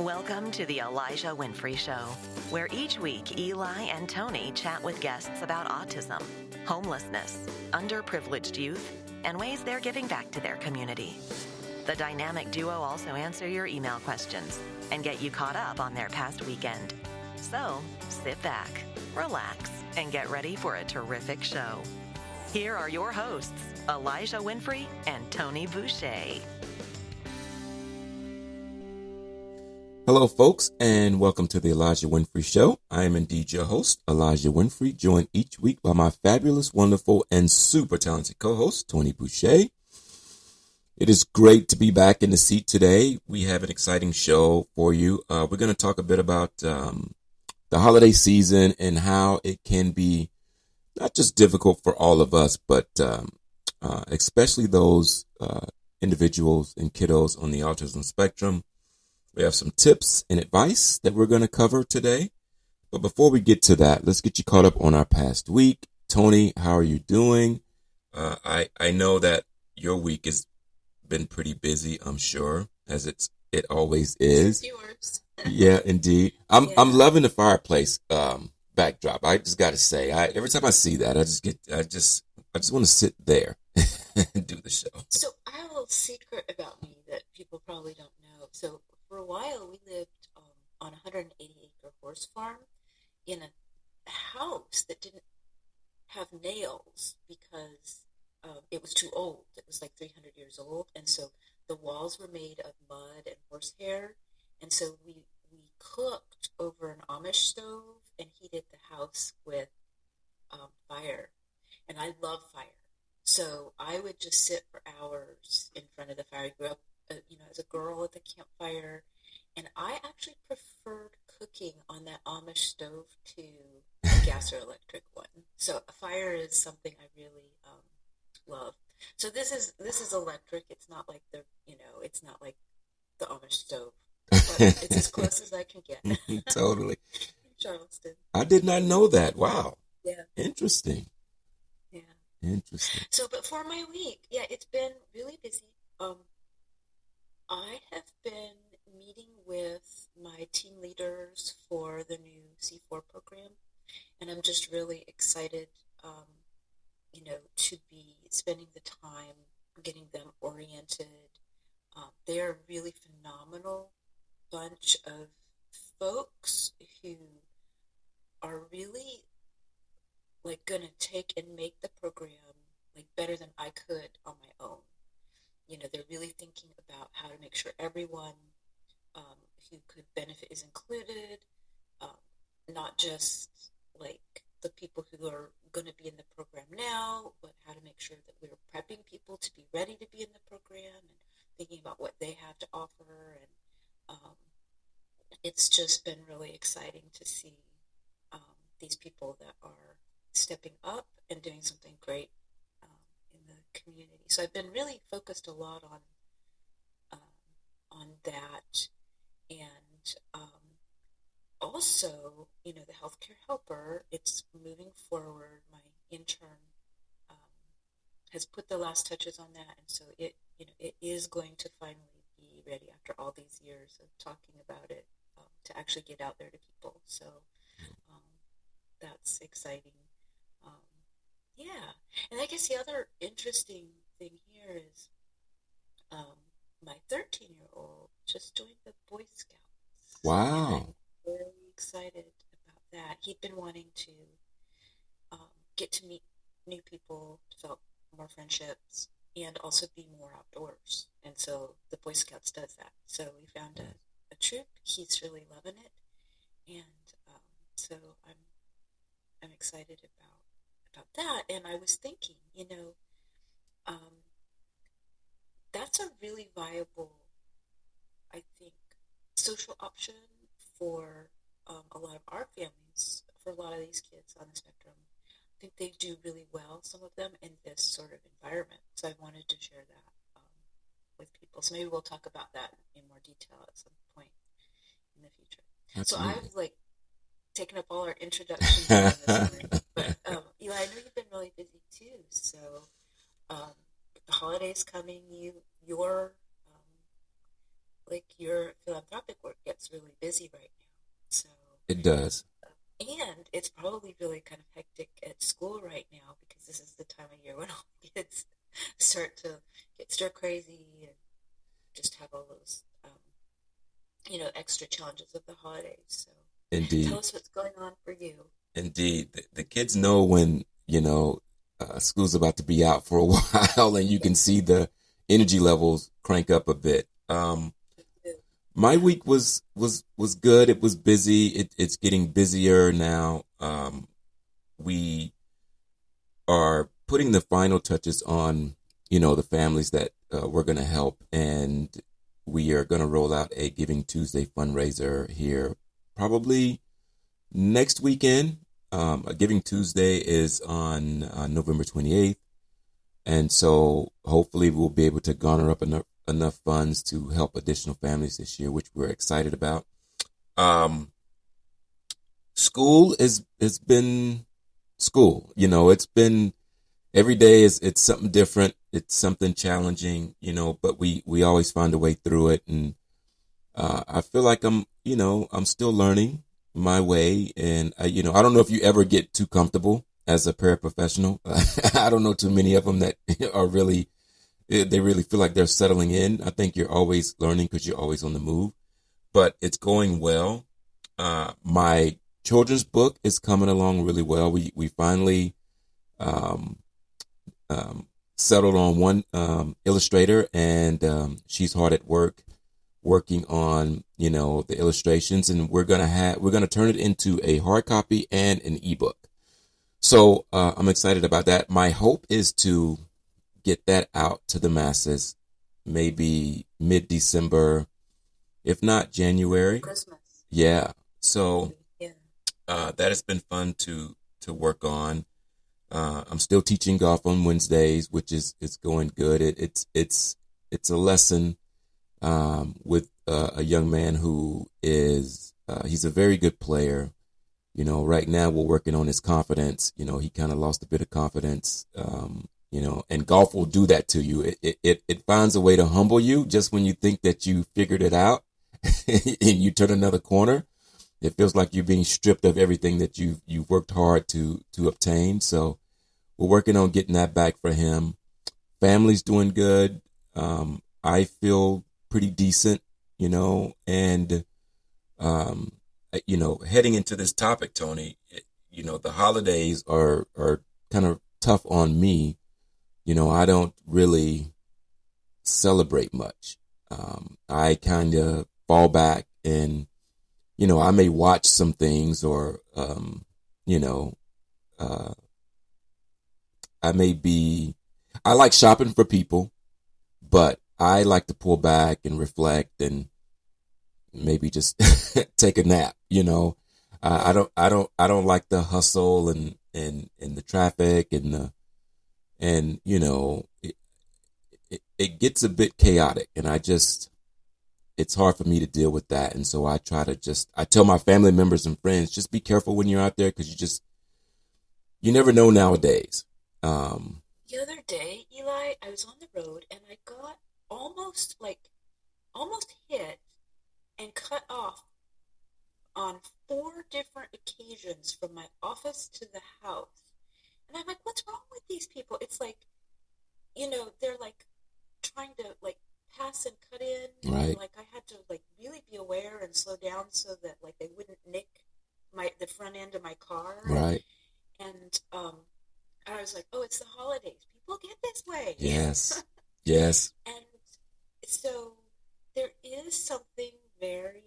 Welcome to the Elijah Winfrey Show, where each week Eli and Toni chat with guests about autism, homelessness, underprivileged youth, and ways they're giving back to their community. The dynamic duo also answer your email questions and get you caught up on their past weekend. So, sit back, relax, and get ready for a terrific show. Here are your hosts, Elijah Winfrey and Toni Boucher. Hello, folks, and welcome to the Elijah Winfrey Show. I am indeed your host, Elijah Winfrey, joined each week by my fabulous, wonderful, and super talented co-host, Toni Boucher. It is great to be back in the seat today. We have an exciting show for you. We're going to talk a bit about the holiday season and how it can be not just difficult for all of us, but especially those individuals and kiddos on the autism spectrum. We have some tips and advice that we're going to cover today. But before we get to that, let's get you caught up on our past week. Toni, how are you doing? I know that your week has been pretty busy, I'm sure, as it always is. Yours. Yeah, indeed. I'm loving the fireplace backdrop. I just got to say, every time I see that, I just want to sit there and do the show. So I have a little secret about me that people probably don't know. So for a while, we lived on a 180-acre horse farm in a house that didn't have nails because it was too old. It was like 300 years old. And so the walls were made of mud and horsehair. And so we cooked over an Amish stove and heated the house with fire. And I love fire. So I would just sit for hours in front of the fire. I grew up as a girl at the campfire, and I actually preferred cooking on that Amish stove to a gas or electric one. So a fire is something I really love. So this is electric. It's not like the Amish stove, but it's as close as I can get. Totally. Charleston. I did not know that. Wow. Yeah. Interesting. Yeah. Interesting. So, but for my week, it's been really busy. I have been meeting with my team leaders for the new C4 program, and I'm just really excited, to be spending the time getting them oriented. They're a really phenomenal bunch of folks who are really going to take and make the program better than I could on my own. They're really thinking about how to make sure everyone who could benefit is included, not just the people who are going to be in the program now, but how to make sure that we're prepping people to be ready to be in the program and thinking about what they have to offer. And it's just been really exciting to see these people that are stepping up and doing something great in the community. So I've been really focused a lot on that, and also, the healthcare helper. It's moving forward. My intern has put the last touches on that, and so it is going to finally be ready after all these years of talking about it to actually get out there to people. So that's exciting. And I guess the other interesting thing here is my 13-year-old just joined the Boy Scouts. Wow. I'm very excited about that. He'd been wanting to get to meet new people, develop more friendships, and also be more outdoors. And so the Boy Scouts does that. So we found a troop. He's really loving it. And so I'm excited about that. And I was thinking, that's a really viable, I think, social option for a lot of our families, for a lot of these kids on the spectrum. I think they do really well, some of them, in this sort of environment. So I wanted to share that with people. So maybe we'll talk about that in more detail at some point in the future. Absolutely. So I've taken up all our introductions this morning. But Eli, I know you've been really busy too. So the holidays coming, your philanthropic work gets really busy right now. So It does. and it's probably really kind of hectic at school right now because this is the time of year when all kids start to get stir crazy and just have all those, extra challenges of the holidays. So tell Indeed. us what's going on for you. Indeed. The kids know when, school's about to be out for a while and you can see the energy levels crank up a bit. My week was good. It was busy. It's getting busier now. We are putting the final touches on, the families that we're going to help. And we are going to roll out a Giving Tuesday fundraiser here probably next weekend. A Giving Tuesday is on November 28th. And so hopefully we'll be able to garner up enough funds to help additional families this year, which we're excited about. School has been school. It's been every day it's something different. It's something challenging, but we always find a way through it. And I feel like I'm still learning my way. And I don't know if you ever get too comfortable as a paraprofessional. I don't know too many of them that are really, they really feel like they're settling in. I think you're always learning because you're always on the move, but it's going well. My children's book is coming along really well. We finally, settled on one, illustrator, and, she's hard at work working on, the illustrations, and we're going to turn it into a hard copy and an ebook. So, I'm excited about that. My hope is to get that out to the masses, maybe mid-December, if not January. Christmas. Yeah. So, Yeah. that has been fun to work on. I'm still teaching golf on Wednesdays, which is going good. It's a lesson, with, a young man who is, he's a very good player. Right now we're working on his confidence. He kind of lost a bit of confidence, and golf will do that to you. It finds a way to humble you just when you think that you figured it out and you turn another corner. It feels like you're being stripped of everything that you've worked hard to obtain. So we're working on getting that back for him. Family's doing good. I feel pretty decent, and, heading into this topic, Toni, the holidays are kind of tough on me. I don't really celebrate much. I kind of fall back and, I may watch some things or, I like shopping for people, but I like to pull back and reflect and maybe just take a nap. I don't like the hustle and the traffic and it gets a bit chaotic, and it's hard for me to deal with that. And so I tell my family members and friends, just be careful when you're out there, because you never know nowadays. The other day, Eli, I was on the road and I got almost hit and cut off on 4 different occasions from my office to the house. And I'm like, what's wrong with these people? It's like, they're like trying to like pass and cut in. Right. And, like, I had to like really be aware and slow down so that like they wouldn't nick the front end of my car. Right. And I was like, oh, it's the holidays. People get this way. Yes. Yes. And so there is something very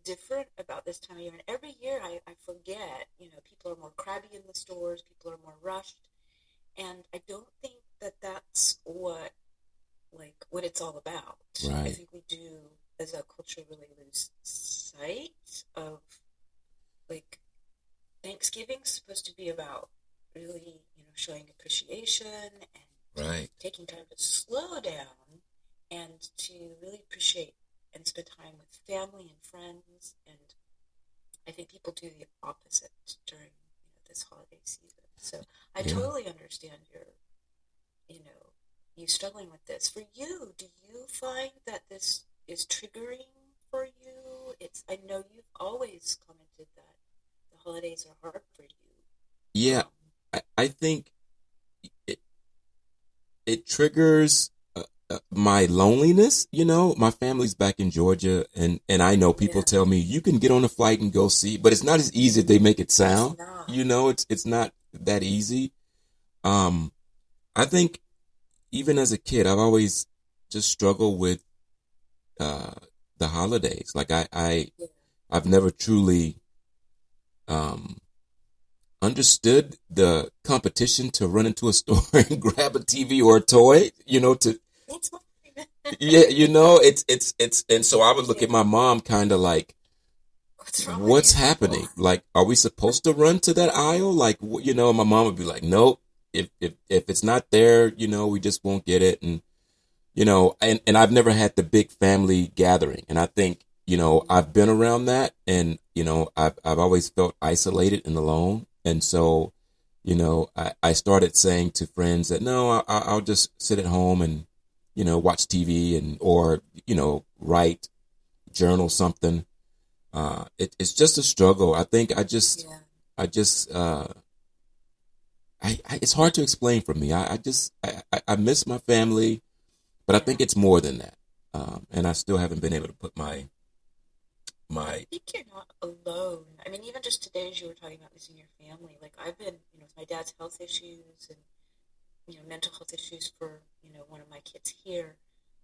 different about this time of year. And every year I forget, people are more crabby in the stores, people are more rushed. And I don't think that that's what it's all about. Right. I think we do, as a culture, really lose sight of, like, Thanksgiving's supposed to be about really, showing appreciation and Right. taking time to slow down and to really appreciate and spend time with family and friends. And I think people do the opposite during this holiday season. So I totally understand you struggling with this. For you, do you find that this is triggering for you I know you've always commented that the holidays are hard for you. Yeah, Um, I think it, it triggers my loneliness. My family's back in Georgia, and I know people yeah, tell me you can get on a flight and go see, but it's not as easy as they make it it's sound. not. It's not that easy. Um, I think even as a kid, I've always just struggled with uh the holidays. Like Yeah. I've never truly um understood the competition to run into a store and grab a TV or a toy, to It's mine. yeah, it's and so I would look Yeah. at my mom kind of like, What's wrong with what's you people? happening? Like, are we supposed to run to that aisle? Like, my mom would be like, nope. If it's not there, we just won't get it. And and I've never had the big family gathering, and I think I've been around that, and I've always felt isolated and alone, and so I started saying to friends that no, I'll just sit at home and watch TV and or write, journal something. It's just a struggle. I think Yeah. I just it's hard to explain for me. I miss my family, but I Yeah. think it's more than that. And I still haven't been able to put my I think you're not alone. I mean, even just today, as you were talking about missing your family, like I've been, with my dad's health issues and, mental health issues for, one of my kids here.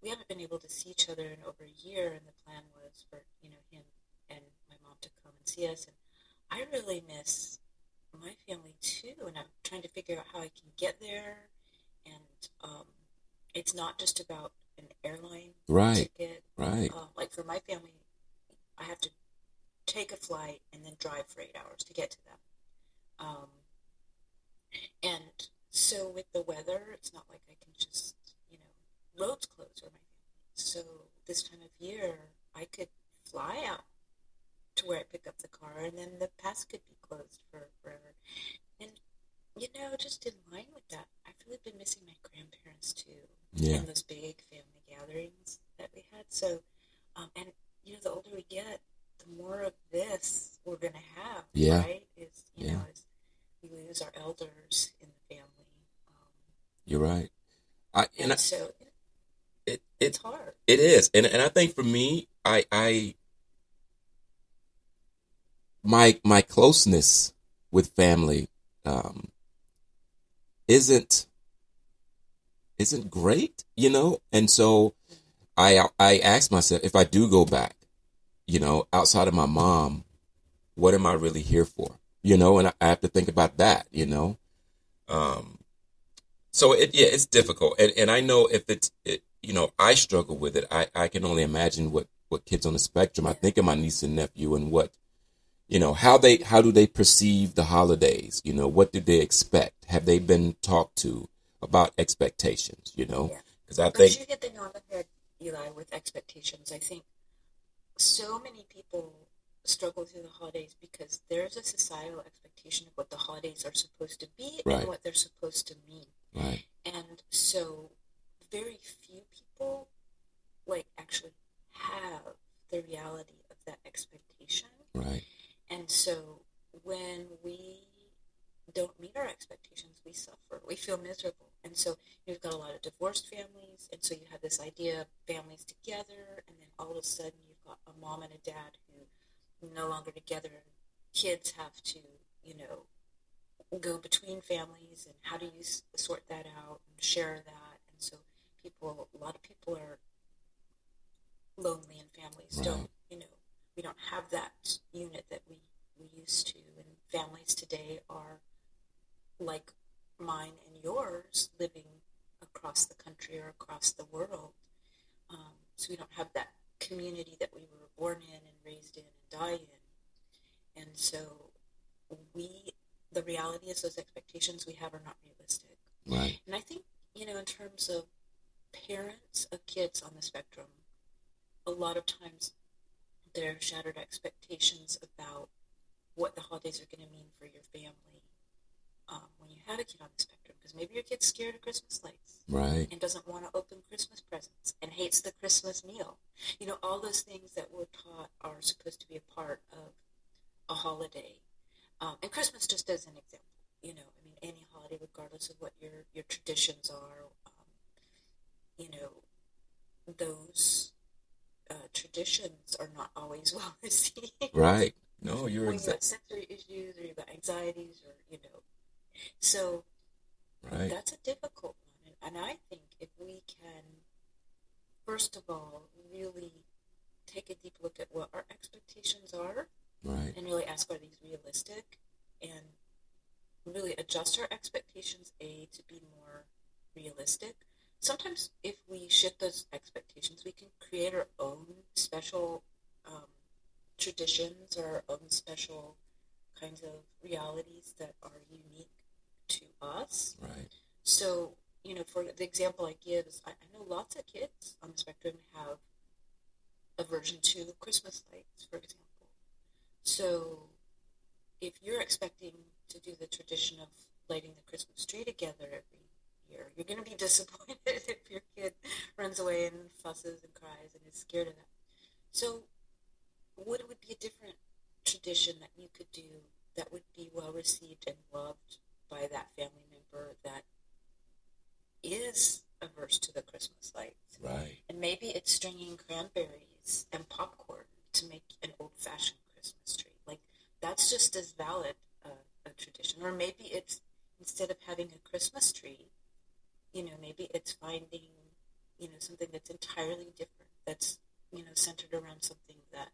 We haven't been able to see each other in over a year, and the plan was for, him and my mom to come and see us. And I really miss my family too, and I'm trying to figure out how I can get there. And it's not just about an airline right, ticket. right, Like for my family, I have to take a flight and then drive for 8 hours to get to them. Um, and so with the weather, it's not like I can just, roads closed or my family. So this time of year, I could fly out to where I pick up the car, and then the pass could be closed for forever. And just in line with that, I've really been missing my grandparents too, yeah, and those big family gatherings that we had. So, and the older we get, the more of this we're gonna have, yeah, right? Is yeah. as we lose our elders in the family, You're right. I and and so it it's it hard. it is, and I think for me, I my closeness with family um, isn't great, and so I ask myself if I do go back, outside of my mom, what am I really here for? And I have to think about that. Um, so it's difficult, and I know if I struggle with it. I can only imagine what kids on the spectrum. I Yeah, think of my niece and nephew and what how do they perceive the holidays? What do they expect? Have they been talked to about expectations? yeah. Because I But think you hit the nail on the head, Eli, with expectations. I think so many people struggle through the holidays because there's a societal expectation of what the holidays are supposed to be and right, what they're supposed to mean. right, And so very few people actually have the reality of that expectation. right, And so when we don't meet our expectations, we suffer. We feel miserable. And so you've got a lot of divorced families, and so you have this idea of families together, and then all of a sudden you've got a mom and a dad who are no longer together, and kids have to, go between families, and how do you sort that out and share that? And so a lot of people are lonely, and families right, don't, we don't have that unit that we used to, and families today are like mine and yours living across the country or across the world. So we don't have that community that we were born in and raised in and died in. And so the reality is those expectations we have are not realistic. right, And I think, in terms of parents of kids on the spectrum, a lot of times their shattered expectations about what the holidays are going to mean for your family when you have a kid on the spectrum, because maybe your kid's scared of Christmas lights, right, and doesn't want to open Christmas presents and hates the Christmas meal. All those things that we're taught are supposed to be a part of a holiday. And Christmas, just as an example, any holiday, regardless of what your traditions are, those traditions are not always well received. right. No, you're when you've got exactly sensory issues, or you've got anxieties, or so right, that's a difficult one. And I think if we can, first of all, really take a deep look at what our expectations are, right, and really ask, are these realistic, and really adjust our expectations to be more realistic. Sometimes if we shift those expectations, we can create our own special traditions, or our own special kinds of realities that are unique to us. right, So, for the example I give is, I know lots of kids on the spectrum have aversion to Christmas lights, for example. So if you're expecting to do the tradition of lighting the Christmas tree together every year, you're going to be disappointed if your kid runs away and fusses and cries and is scared of that. So what would be a different tradition that you could do that would be well received and loved by that family member that is averse to the Christmas lights? right, And maybe it's stringing cranberries and popcorn to make an old-fashioned Christmas tree. Like, that's just as valid a tradition. Or maybe it's, instead of having a Christmas tree, maybe it's finding, something that's entirely different, that's, centered around something that,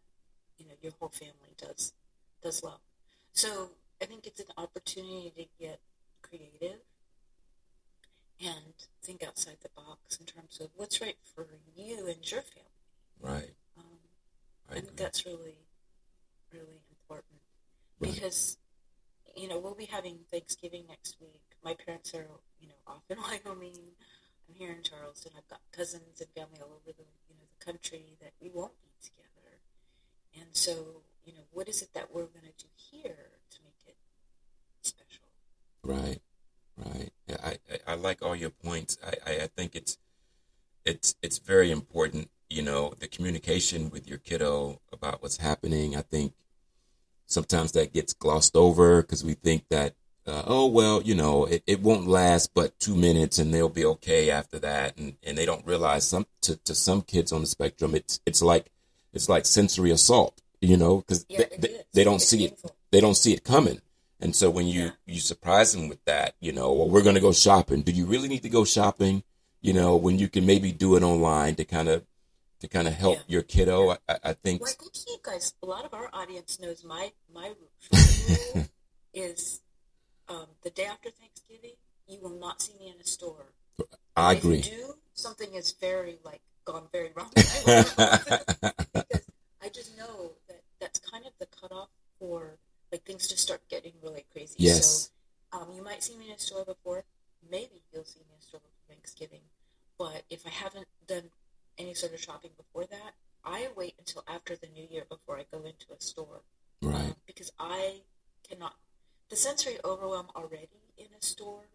your whole family does love. So I think it's an opportunity to get creative and think outside the box in terms of what's right for you and your family. right. I think that's really, really important. Right. Because, we'll be having Thanksgiving next week. My parents are, off in Wyoming. I'm here in Charleston. I've got cousins and family all over the country that we won't be together. And so, what is it that we're going to do here to make it special? Right, right. Yeah, I like all your points. I think it's very important, the communication with your kiddo about what's happening. I think sometimes that gets glossed over because we think that, it won't last but 2 minutes and they'll be okay after that. And they don't realize to some kids on the spectrum, it's like sensory assault, because they don't It's see painful. it. They don't see it coming. And so when you surprise them with that, well, we're going to go shopping. Do you really need to go shopping? When you can maybe do it online to kind of help your kiddo. I think. Well, I think you guys, a lot of our audience knows my rule is the day after Thanksgiving, you will not see me in a store. I If agree. you do, something is gone very wrong. Because I just know that that's kind of the cutoff for, things just start getting really crazy. Yes. So you might see me in a store before. Maybe you'll see me in a store before Thanksgiving. But if I haven't done any sort of shopping before that, I wait until after the new year before I go into a store. Right. Because I cannot. The sensory overwhelm already in a store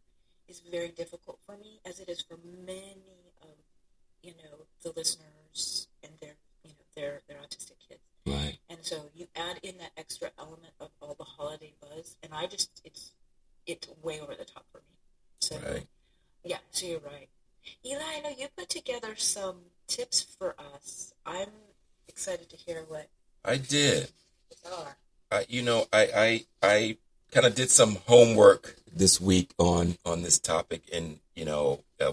is very difficult for me, as it is for many of the listeners and their autistic kids. Right. And so you add in that extra element of all the holiday buzz, and it's way over the top for me. So Right. yeah, so you're right. Eli, I know you put together some tips for us. I'm excited to hear what I did. they are. I kind of did some homework this week on this topic, and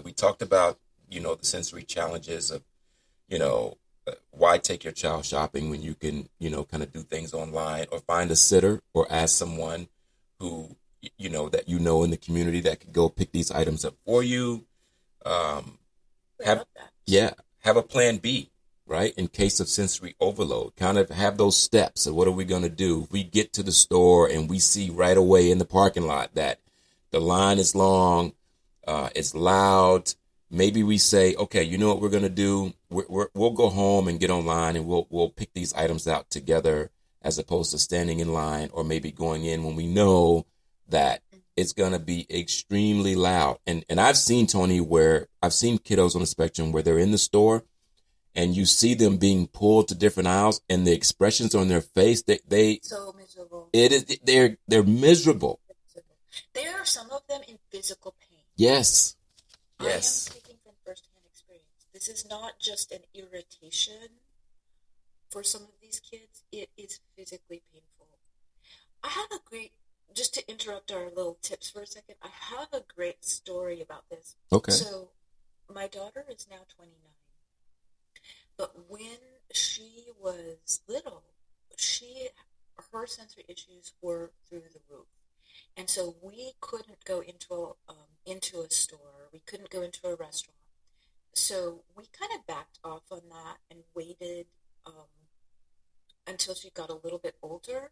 we talked about the sensory challenges of why take your child shopping when you can kind of do things online, or find a sitter, or ask someone who that in the community that could go pick these items up for you. I love that. Have a plan B, right? In case of sensory overload, kind of have those steps of what are we going to do? If we get to the store and we see right away in the parking lot that the line is long, it's loud, maybe we say, okay, you know what we're going to do? We'll go home and get online, and we'll pick these items out together, as opposed to standing in line, or maybe going in when we know that it's going to be extremely loud. And I've seen, Toni, where I've seen kiddos on the spectrum where they're in the store and you see them being pulled to different aisles and the expressions on their face, they so miserable. They're miserable. There are some of them in physical pain. Yes. I am speaking from firsthand experience. This is not just an irritation for some of these kids. It is physically painful. I have a great, just to interrupt our little tips for a second, I have a great story about this. Okay. So my daughter is now 29. But when she was little, her sensory issues were through the roof. And so we couldn't go into a store. We couldn't go into a restaurant. So we kind of backed off on that and waited until she got a little bit older.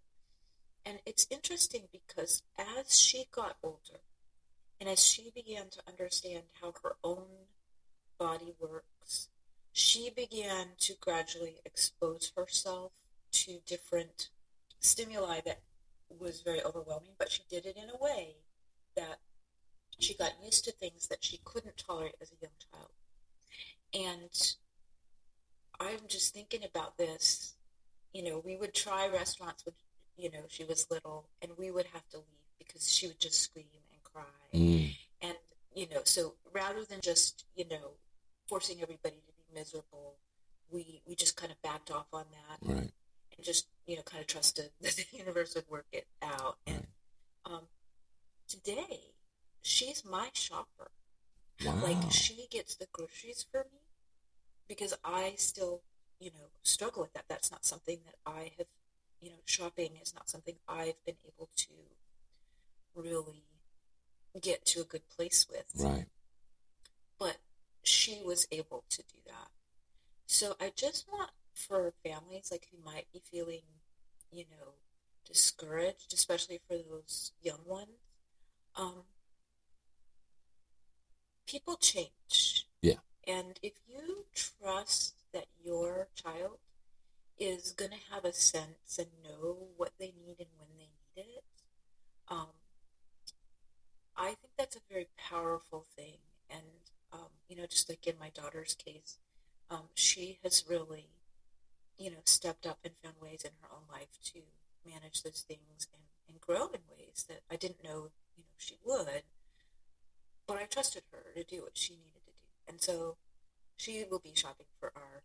And it's interesting because as she got older and as she began to understand how her own body works, she began to gradually expose herself to different stimuli that was very overwhelming, but she did it in a way that she got used to things that she couldn't tolerate as a young child. And I'm just thinking about this, we would try restaurants when, she was little, and we would have to leave because she would just scream and cry. And, so rather than just, forcing everybody to be miserable, we just kind of backed off on that. Right. And just, kind of trusted that the universe would work it out. Right. And today, she's my shopper. Wow. Like, she gets the groceries for me because I still, struggle with that. That's not something that I have, shopping is not something I've been able to really get to a good place with. Right. But she was able to do that. So I just want for families like who might be feeling, discouraged, especially for those young ones, people change. Yeah. And if you trust that your child is going to have a sense and know what they need and when they need it, I think that's a very powerful thing. And, just like in my daughter's case, she has really, stepped up and found ways in her own life to manage those things and grow in ways that I didn't know, she would. But I trusted her to do what she needed to do. And so she will be shopping for our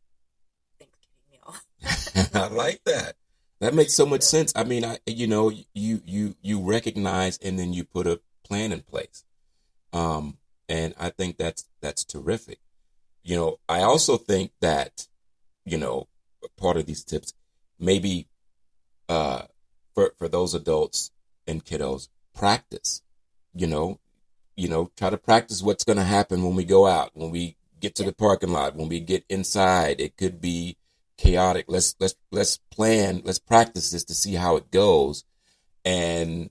Thanksgiving meal. I like that. That makes so much sense. I mean, you recognize and then you put a plan in place. And I think that's terrific. I also think that, part of these tips, maybe, for those adults and kiddos, practice, try to practice what's going to happen when we go out, when we get to the parking lot, when we get inside. It could be chaotic. Let's plan, let's practice this to see how it goes. And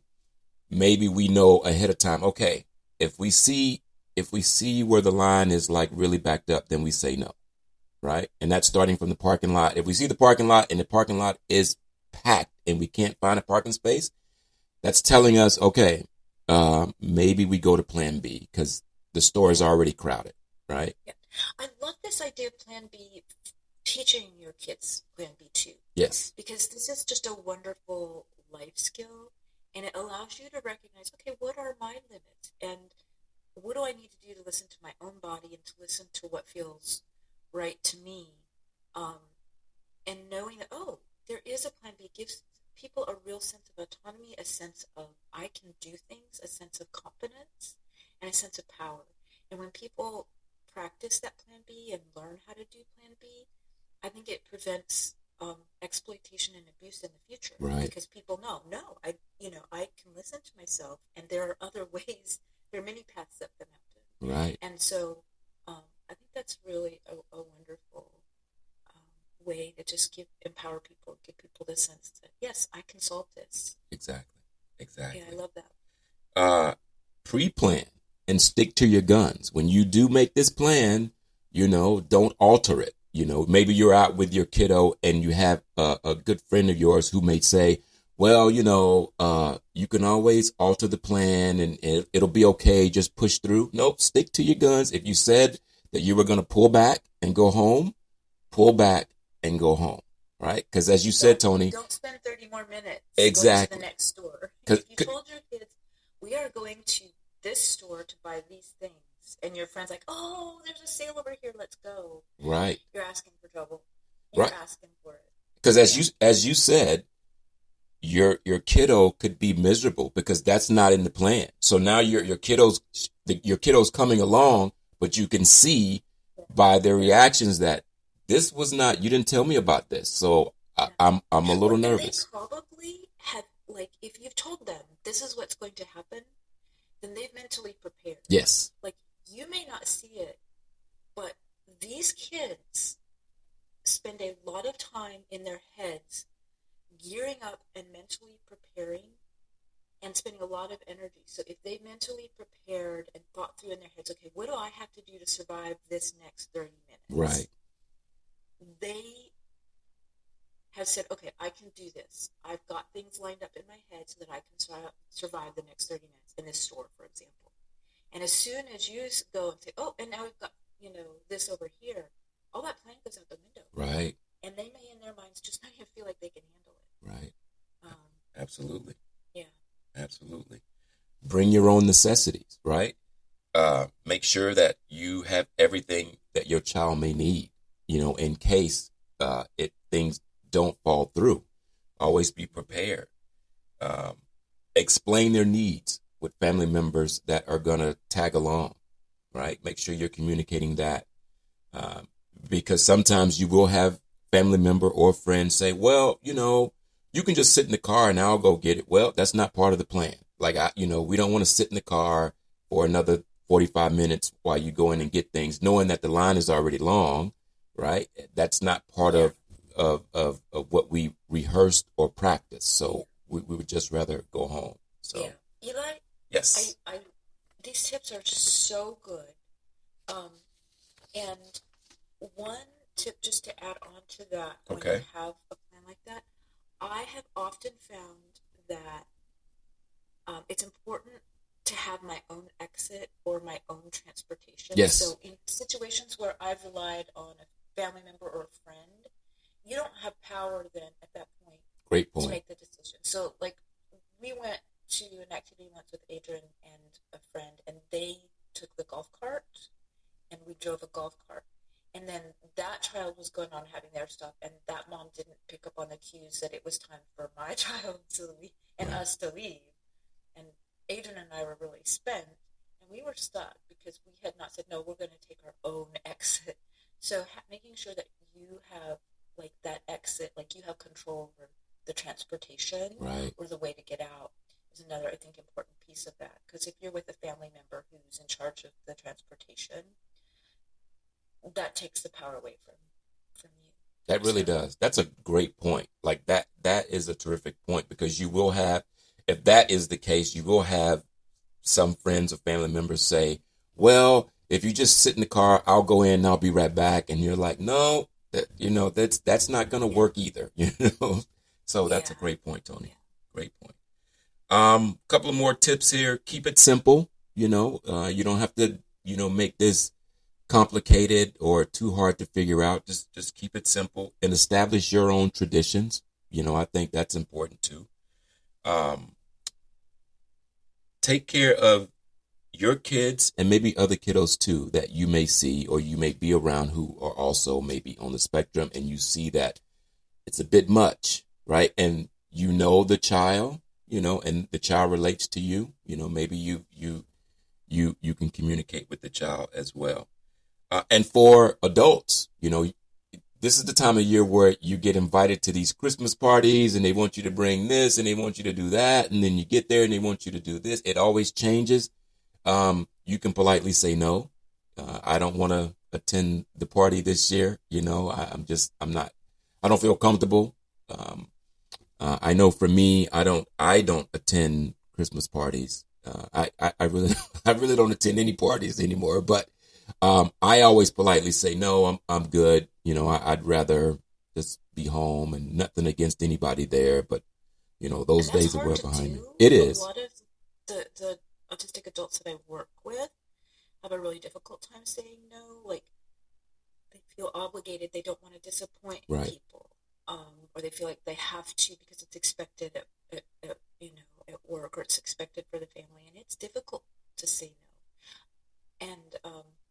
maybe we know ahead of time, okay, if we see where the line is like really backed up, then we say no. Right. And that's starting from the parking lot. If we see the parking lot and the parking lot is packed and we can't find a parking space, that's telling us, okay, maybe we go to plan B because the store is already crowded. Right. Yeah. I love this idea of plan B, teaching your kids plan B too. Yes. Because this is just a wonderful life skill and it allows you to recognize, okay, what are my limits? And what do I need to do to listen to my own body and to listen to what feels right to me? And knowing that, there is a plan B gives people a real sense of autonomy, a sense of I can do things, a sense of confidence, and a sense of power. And when people practice that plan B and learn how to do plan B, I think it prevents exploitation and abuse in the future. Right. Because people know, I can listen to myself, and there are other ways. There are many paths up the mountain. Right. And so I think that's really a wonderful way to just empower people, give people the sense that, yes, I can solve this. Exactly. Yeah, I love that. Pre-plan and stick to your guns. When you do make this plan, don't alter it. Maybe you're out with your kiddo and you have a good friend of yours who may say, well, you can always alter the plan and it'll be okay. Just push through. Nope. Stick to your guns. If you said that you were going to pull back and go home, pull back and go home. Right? Because as you said, Toni. Don't spend 30 more minutes exactly. going to the next store. If you told your kids, we are going to this store to buy these things, and your friend's like, oh, there's a sale over here, let's go. Right. You're asking for trouble. You're asking for it. Because as you said, your kiddo could be miserable because that's not in the plan. So now your kiddo's coming along, but you can see by their reactions that this was not, you didn't tell me about this. So I'm a little nervous. They probably have, like, if you've told them this is what's going to happen, then they've mentally prepared. Yes. Like, you may not see it, but these kids spend a lot of time in their heads gearing up and mentally preparing and spending a lot of energy. So if they mentally prepared and thought through in their heads, okay, what do I have to do to survive this next 30 minutes? Right. They have said, okay, I can do this. I've got things lined up in my head so that I can survive the next 30 minutes in this store, for example. And as soon as you go and say, oh, and now we've got, this over here, all that plan goes out the window. Right. And they may, in their minds, just not even feel like they can handle it. Right. Absolutely. Yeah. Absolutely. Bring your own necessities, right? Make sure that you have everything that your child may need, in case things don't fall through. Always be prepared. Explain their needs with family members that are going to tag along, right? Make sure you're communicating that. Because sometimes you will have family member or friend say, well, you can just sit in the car and I'll go get it. Well, that's not part of the plan. Like, we don't want to sit in the car for another 45 minutes while you go in and get things, knowing that the line is already long, right? That's not part of what we rehearsed or practiced. So we would just rather go home. So, yeah. Eli? Yes. I these tips are so good. And one tip just to add on to that, when you have a plan like that, I have often found that it's important to have my own exit or my own transportation. Yes. So in situations where I've relied on a family member or a friend, you don't have power then at that point. Great point. To make the decision. So, like, we went to an activity once with Adrian and a friend, and they took the golf cart, and we drove a golf cart. And then that child was going on having their stuff, and that mom didn't pick up on the cues that it was time for my child to leave and us to leave. And Adrian and I were really spent, and we were stuck because we had not said, no, we're going to take our own exit. So making sure that you have, like, that exit, like you have control over the transportation or the way to get out is another, I think, important piece of that. Because if you're with a family member who's in charge of the transportation, that takes the power away from you. That really does. That's a great point. Like that is a terrific point, because you will have, if that is the case, you will have some friends or family members say, well, if you just sit in the car, I'll go in and I'll be right back. And you're like, no, that's not going to work either. So that's a great point, Toni. Great point. Couple of more tips here. Keep it simple. You don't have to, make this complicated or too hard to figure out. Just keep it simple and establish your own traditions. I think that's important too. Take care of your kids and maybe other kiddos too that you may see or you may be around who are also maybe on the spectrum, and you see that it's a bit much, right? And the child, and the child relates to you, maybe you can communicate with the child as well. And for adults, this is the time of year where you get invited to these Christmas parties and they want you to bring this and they want you to do that. And then you get there and they want you to do this. It always changes. You can politely say no. I don't want to attend the party this year. I don't feel comfortable. I know for me, I don't attend Christmas parties. I really don't attend any parties anymore, but I always politely say, no, I'm good. I'd rather just be home, and nothing against anybody there, but Those And that's days are hard well to behind me. do. It A is. lot of the autistic adults that I work with have a really difficult time saying no. Like, they feel obligated. They don't want to disappoint Right. people, or they feel like they have to because it's expected at work, or it's expected for the family, and it's difficult to say no. And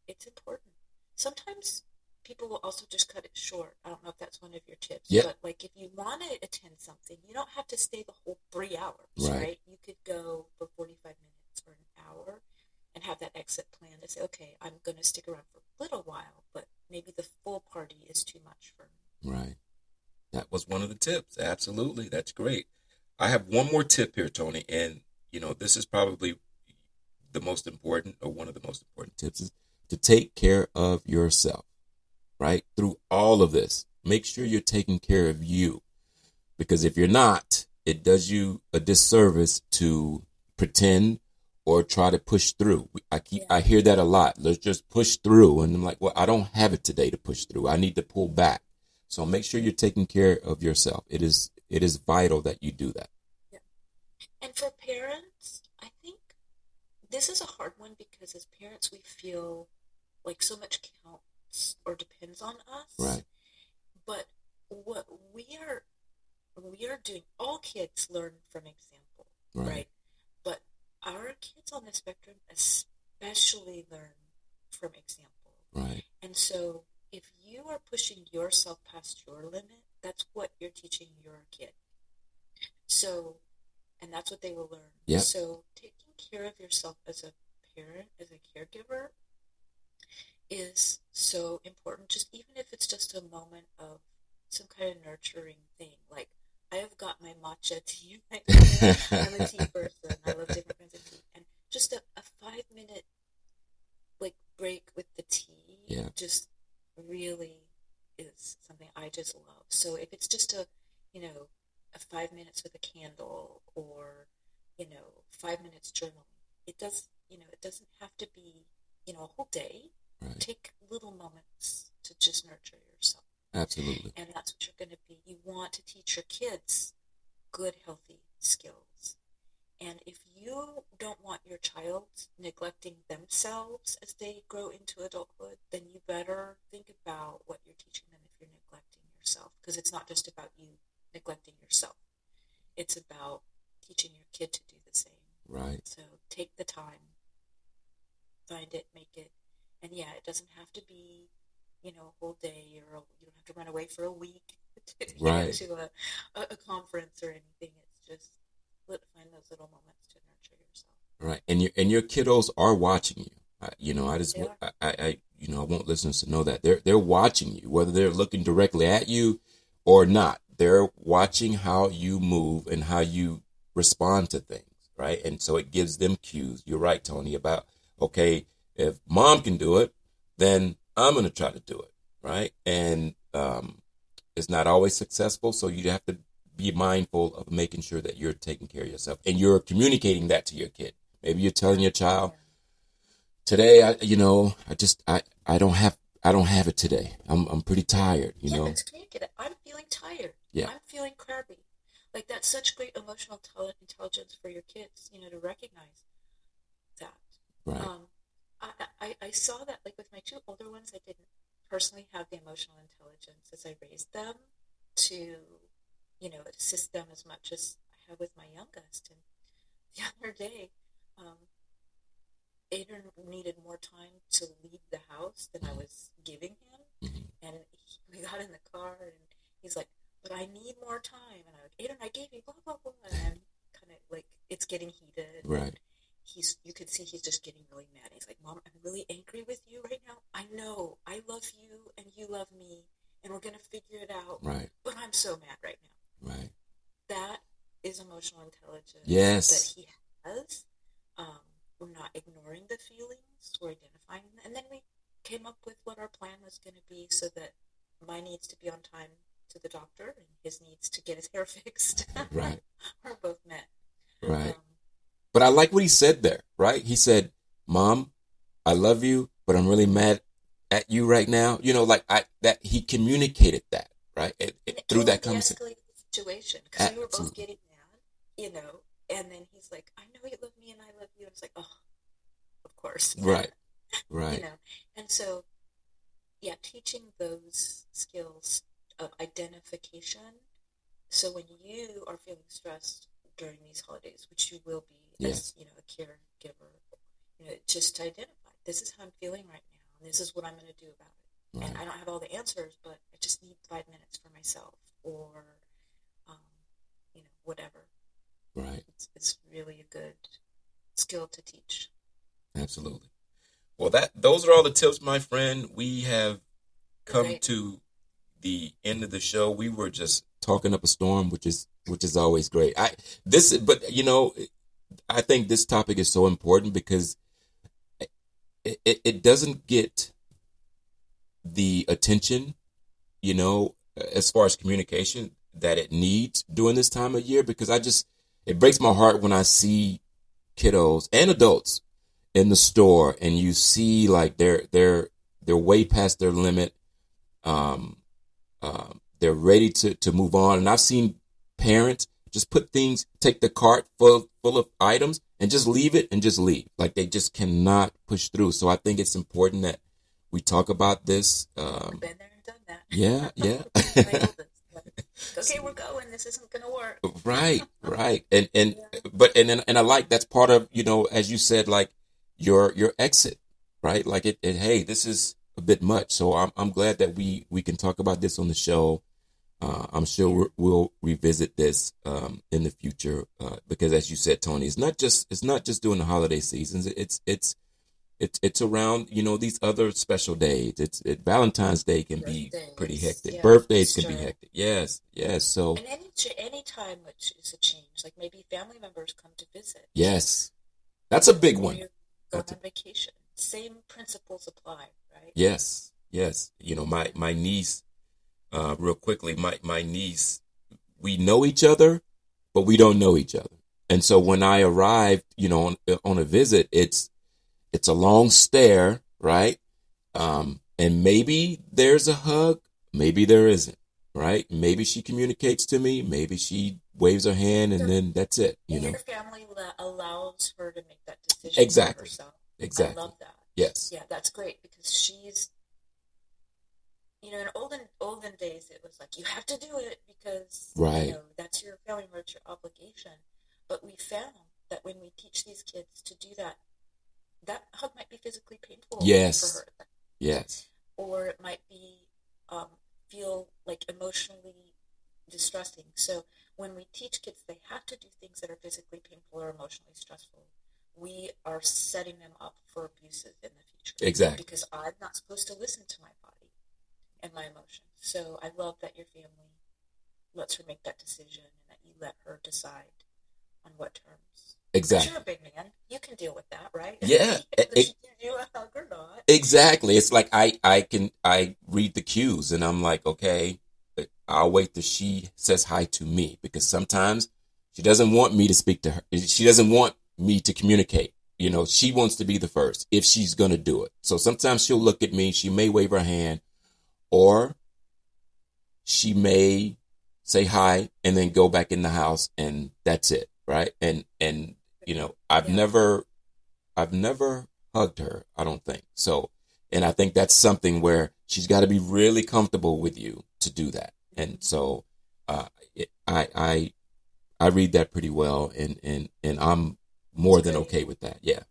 it's important. Sometimes people will also just cut it short. I don't know if that's one of your tips, Yep. but like if you want to attend something, you don't have to stay the whole 3 hours, Right. right? You could go for 45 minutes or an hour and have that exit plan to say, okay, I'm going to stick around for a little while, but maybe the full party is too much for me. Right. That was one of the tips. Absolutely. That's great. I have one more tip here, Toni, and this is probably the most important, or one of the most important tips, is to take care of yourself, right? Through all of this, make sure you're taking care of you, because if you're not, it does you a disservice to pretend or try to push through. I hear that a lot. Let's just push through. And I'm like, well, I don't have it today to push through. I need to pull back. So make sure you're taking care of yourself. It is vital that you do that. Yeah. And for parents, I think this is a hard one, because as parents, we feel like so much counts or depends on us. Right. But what we are doing, all kids learn from example, right? But our kids on the spectrum especially learn from example. Right. And so if you are pushing yourself past your limit, that's what you're teaching your kid. So, and that's what they will learn. Yep. So taking care of yourself as a parent, as a caregiver, is so important. Just even if it's just a moment of some kind of nurturing thing. Like, I have got my matcha tea right now. I'm a tea person. I love different kinds of tea. And just a 5-minute like break with the tea just really is something I just love. So if it's just a 5 minutes with a candle, or 5 minutes journaling, it doesn't have to be a whole day. Right. Take little moments to just nurture yourself. Absolutely. And that's what you're going to be. You want to teach your kids good, healthy skills. And if you don't want your child neglecting themselves as they grow into adulthood, then you better think about what you're teaching them if you're neglecting yourself. Because it's not just about you neglecting yourself. It's about teaching your kid to do the same. Right. So take the time, find it, make it. And yeah, it doesn't have to be, a whole day, or you don't have to run away for a week to a conference or anything. It's just find those little moments to nurture yourself. Right. And your kiddos are watching you. I want listeners to know that they're watching you, whether they're looking directly at you or not. They're watching how you move and how you respond to things, right? And so it gives them cues. You're right, Toni, about, okay, if mom can do it, then I'm going to try to do it, right? And it's not always successful, so you have to be mindful of making sure that you're taking care of yourself and you're communicating that to your kid. Maybe you're telling your child, today, I don't have it today. I'm pretty tired, Let's communicate it. I'm feeling tired. Yeah. I'm feeling crabby. Like, that's such great emotional intelligence for your kids, to recognize that. Right. I saw that, like, with my 2 older ones. I didn't personally have the emotional intelligence as I raised them to, assist them as much as I have with my youngest. And the other day, Aiden needed more time to leave the house than I was giving him. Mm-hmm. And we got in the car, and he's like, but I need more time. And I'm like, Aiden, I gave you blah, blah, blah. And I'm kind of like, it's getting heated. Right. You could see he's just getting really mad. He's like, Mom, I'm really angry with you right now. I know. I love you, and you love me, and we're going to figure it out. Right. But I'm so mad right now. Right. That is emotional intelligence. Yes. That he has. We're not ignoring the feelings. We're identifying them. And then we came up with what our plan was going to be, so that my needs to be on time to the doctor and his needs to get his hair fixed Right. are both met. Right. But I like what he said there, right? He said, Mom, I love you, but I'm really mad at you right now. That he communicated that, right? Through that conversation. Escalated the situation, because we were both getting mad. you know, and then he's like, I know you love me and I love you. And it's like, oh, of course. Right. You Right. know, and so, yeah, teaching those skills of identification. So when you are feeling stressed during these holidays, which you will be as, Yes. you know, a caregiver, you know, just to identify, this is how I'm feeling right now, and this is what I'm going to do about it. And Right. I don't have all the answers, but I just need 5 minutes for myself, or, um, you know, whatever. Right. It's really a good skill to teach. Absolutely. Well, those are all the tips, my friend. We have come Great. to the end of the show. We were just talking up a storm, which is always great. But I think this topic is so important because it doesn't get the attention, as far as communication that it needs during this time of year, because it breaks my heart when I see kiddos and adults in the store and you see like they're way past their limit. They're ready to move on. And I've seen parents just take the cart full of items and just leave it and just leave. Like they just cannot push through. So I think it's important that we talk about this. Been there and done that. Yeah, yeah. Okay, we're going. This isn't going to work. Right. And I like that's part of, as you said, like your exit, right? Like hey, this is a bit much. So I'm glad that we can talk about this on the show. I'm sure we'll revisit this in the future because, as you said, Tony, it's not just during the holiday seasons. It's around these other special days. Valentine's Day can be pretty hectic. Yeah, Birthdays can be hectic. Yes. So and any time which is a change, like maybe family members come to visit. yes, that's a big one. You're going on vacation. Same principles apply, right? Yes. My niece. Real quickly, my niece, we know each other, but we don't know each other. And so when I arrived, on a visit, it's a long stare, right? And maybe there's a hug, maybe there isn't, right? Maybe she communicates to me, maybe she waves her hand, and then that's it, Your family allows her to make that decision for herself. Exactly. I love that. Yes. Yeah, that's great because she's, in olden days, it was like, you have to do it because, that's your family member, it's your obligation. But we found that when we teach these kids to do that, that hug might be physically painful for her. Yes. Or it might be, feel like emotionally distressing. So when we teach kids they have to do things that are physically painful or emotionally stressful, we are setting them up for abuses in the future. Exactly. Because I'm not supposed to listen to my body and my emotions. So I love that your family lets her make that decision and that you let her decide on what terms. Exactly. You're a big man. You can deal with that, right? Yeah. She give you a hug or not. Exactly. It's like I read the cues and I'm like, okay, I'll wait till she says hi to me because sometimes she doesn't want me to speak to her. She doesn't want me to communicate. She wants to be the first if she's going to do it. So sometimes she'll look at me. She may wave her hand or she may say hi and then go back in the house and that's it. Right. And I've never hugged her, I don't think. So, and I think that's something where she's got to be really comfortable with you to do that. And so, I read that pretty well and I'm more than okay with that. Yeah.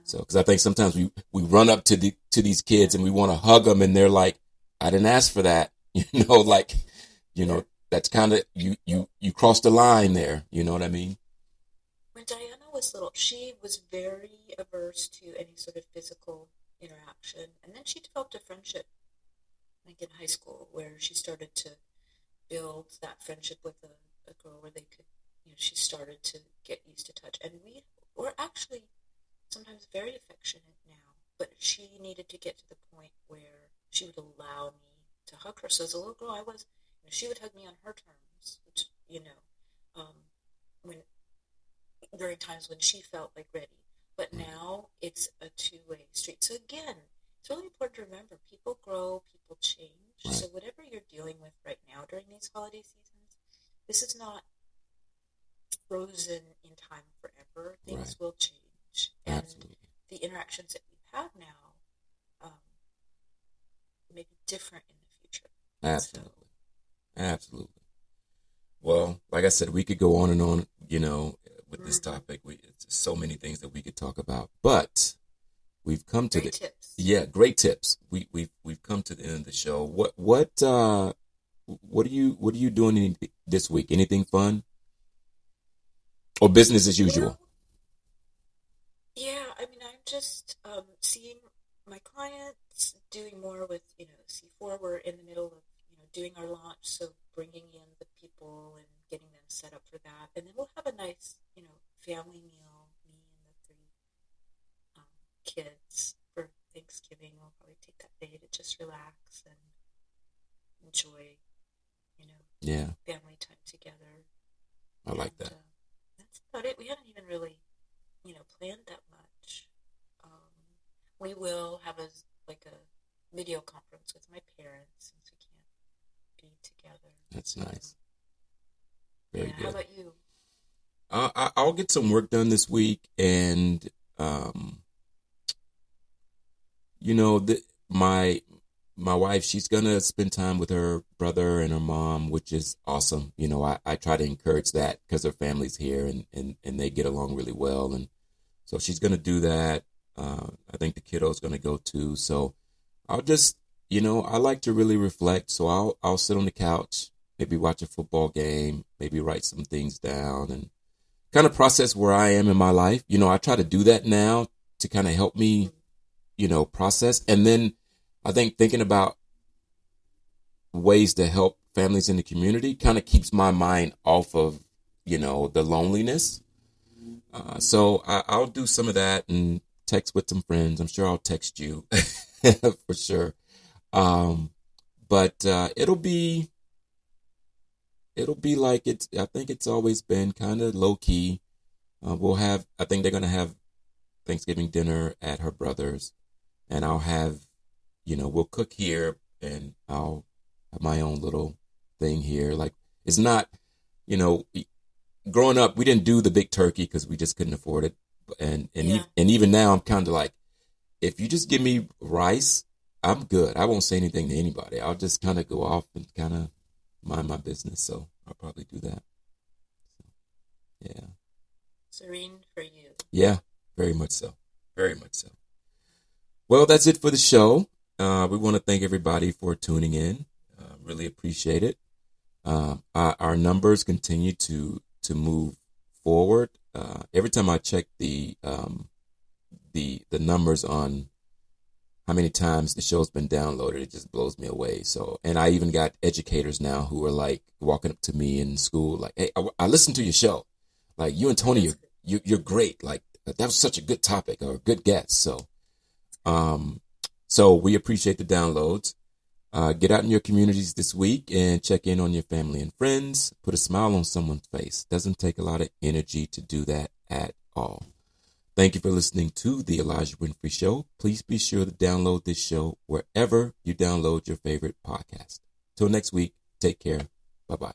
So, cause I think sometimes we run up to these kids and we want to hug them and they're like, I didn't ask for that. That's kind of, you crossed the line there. You know what I mean? When Diana was little, she was very averse to any sort of physical interaction. And then she developed a friendship, like in high school, where she started to build that friendship with a girl where they could, she started to get used to touch. And we're actually sometimes very affectionate now, but she needed to get to the point where she would allow me to hug her. So as a little girl, she would hug me on her terms, which, when during times when she felt like ready. But now it's a two-way street. So again, it's really important to remember people grow, people change. Right. So whatever you're dealing with right now during these holiday seasons, this is not frozen in time forever. Things Right. will change. And Absolutely. the interactions that we have now may be different in the future. Absolutely. Absolutely. Well, like I said, we could go on and on, with this topic. It's so many things that we could talk about, but we've come to Great tips. great tips. We've come to the end of the show. What are you doing this week? Anything fun or business as usual? Well, yeah, I mean, I'm just seeing my clients doing more with, C4. We're in the middle of, doing our launch, so bringing in the people and getting them set up for that. And then we'll have a nice, family meal, me and the three kids for Thanksgiving. We'll probably take that day to just relax and enjoy, Yeah, family time together. I like that. That's about it. We haven't even really, planned that much. We will have a video conference with my parents since we can't be together. That's nice. Very How good. about you? I'll get some work done this week, and my wife, she's gonna spend time with her brother and her mom, which is awesome. I try to encourage that because her family's here and they get along really well, and so she's gonna do that. I think the kiddo's gonna go too. So I'll just, I like to really reflect. So I'll sit on the couch, maybe watch a football game, maybe write some things down and kind of process where I am in my life. I try to do that now to kind of help me, process. And then I think thinking about ways to help families in the community kind of keeps my mind off of, the loneliness. So I'll do some of that and text with some friends. I'm sure I'll text you for sure. But it'll be like I think it's always been kind of low key. I think they're going to have Thanksgiving dinner at her brother's, and I'll have, we'll cook here and I'll have my own little thing here. Like, it's not, growing up, we didn't do the big turkey because we just couldn't afford it. And even now I'm kind of like, if you just give me rice, I'm good. I won't say anything to anybody. I'll just kind of go off and kind of mind my business. So I'll probably do that. Yeah. Serene for you. Yeah, very much so. Very much so. Well, that's it for the show. We want to thank everybody for tuning in. Really appreciate it. Our numbers continue to move forward. Every time I check the numbers on how many times the show's been downloaded, it just blows me away. So, and I even got educators now who are like walking up to me in school, like, "Hey, I listened to your show. Like, you and Toni, you're great. Like, that was such a good topic or a good guest." So we appreciate the downloads. Get out in your communities this week and check in on your family and friends. Put a smile on someone's face. Doesn't take a lot of energy to do that at all. Thank you for listening to The Elijah Winfrey Show. Please be sure to download this show wherever you download your favorite podcast. Till next week, take care. Bye-bye.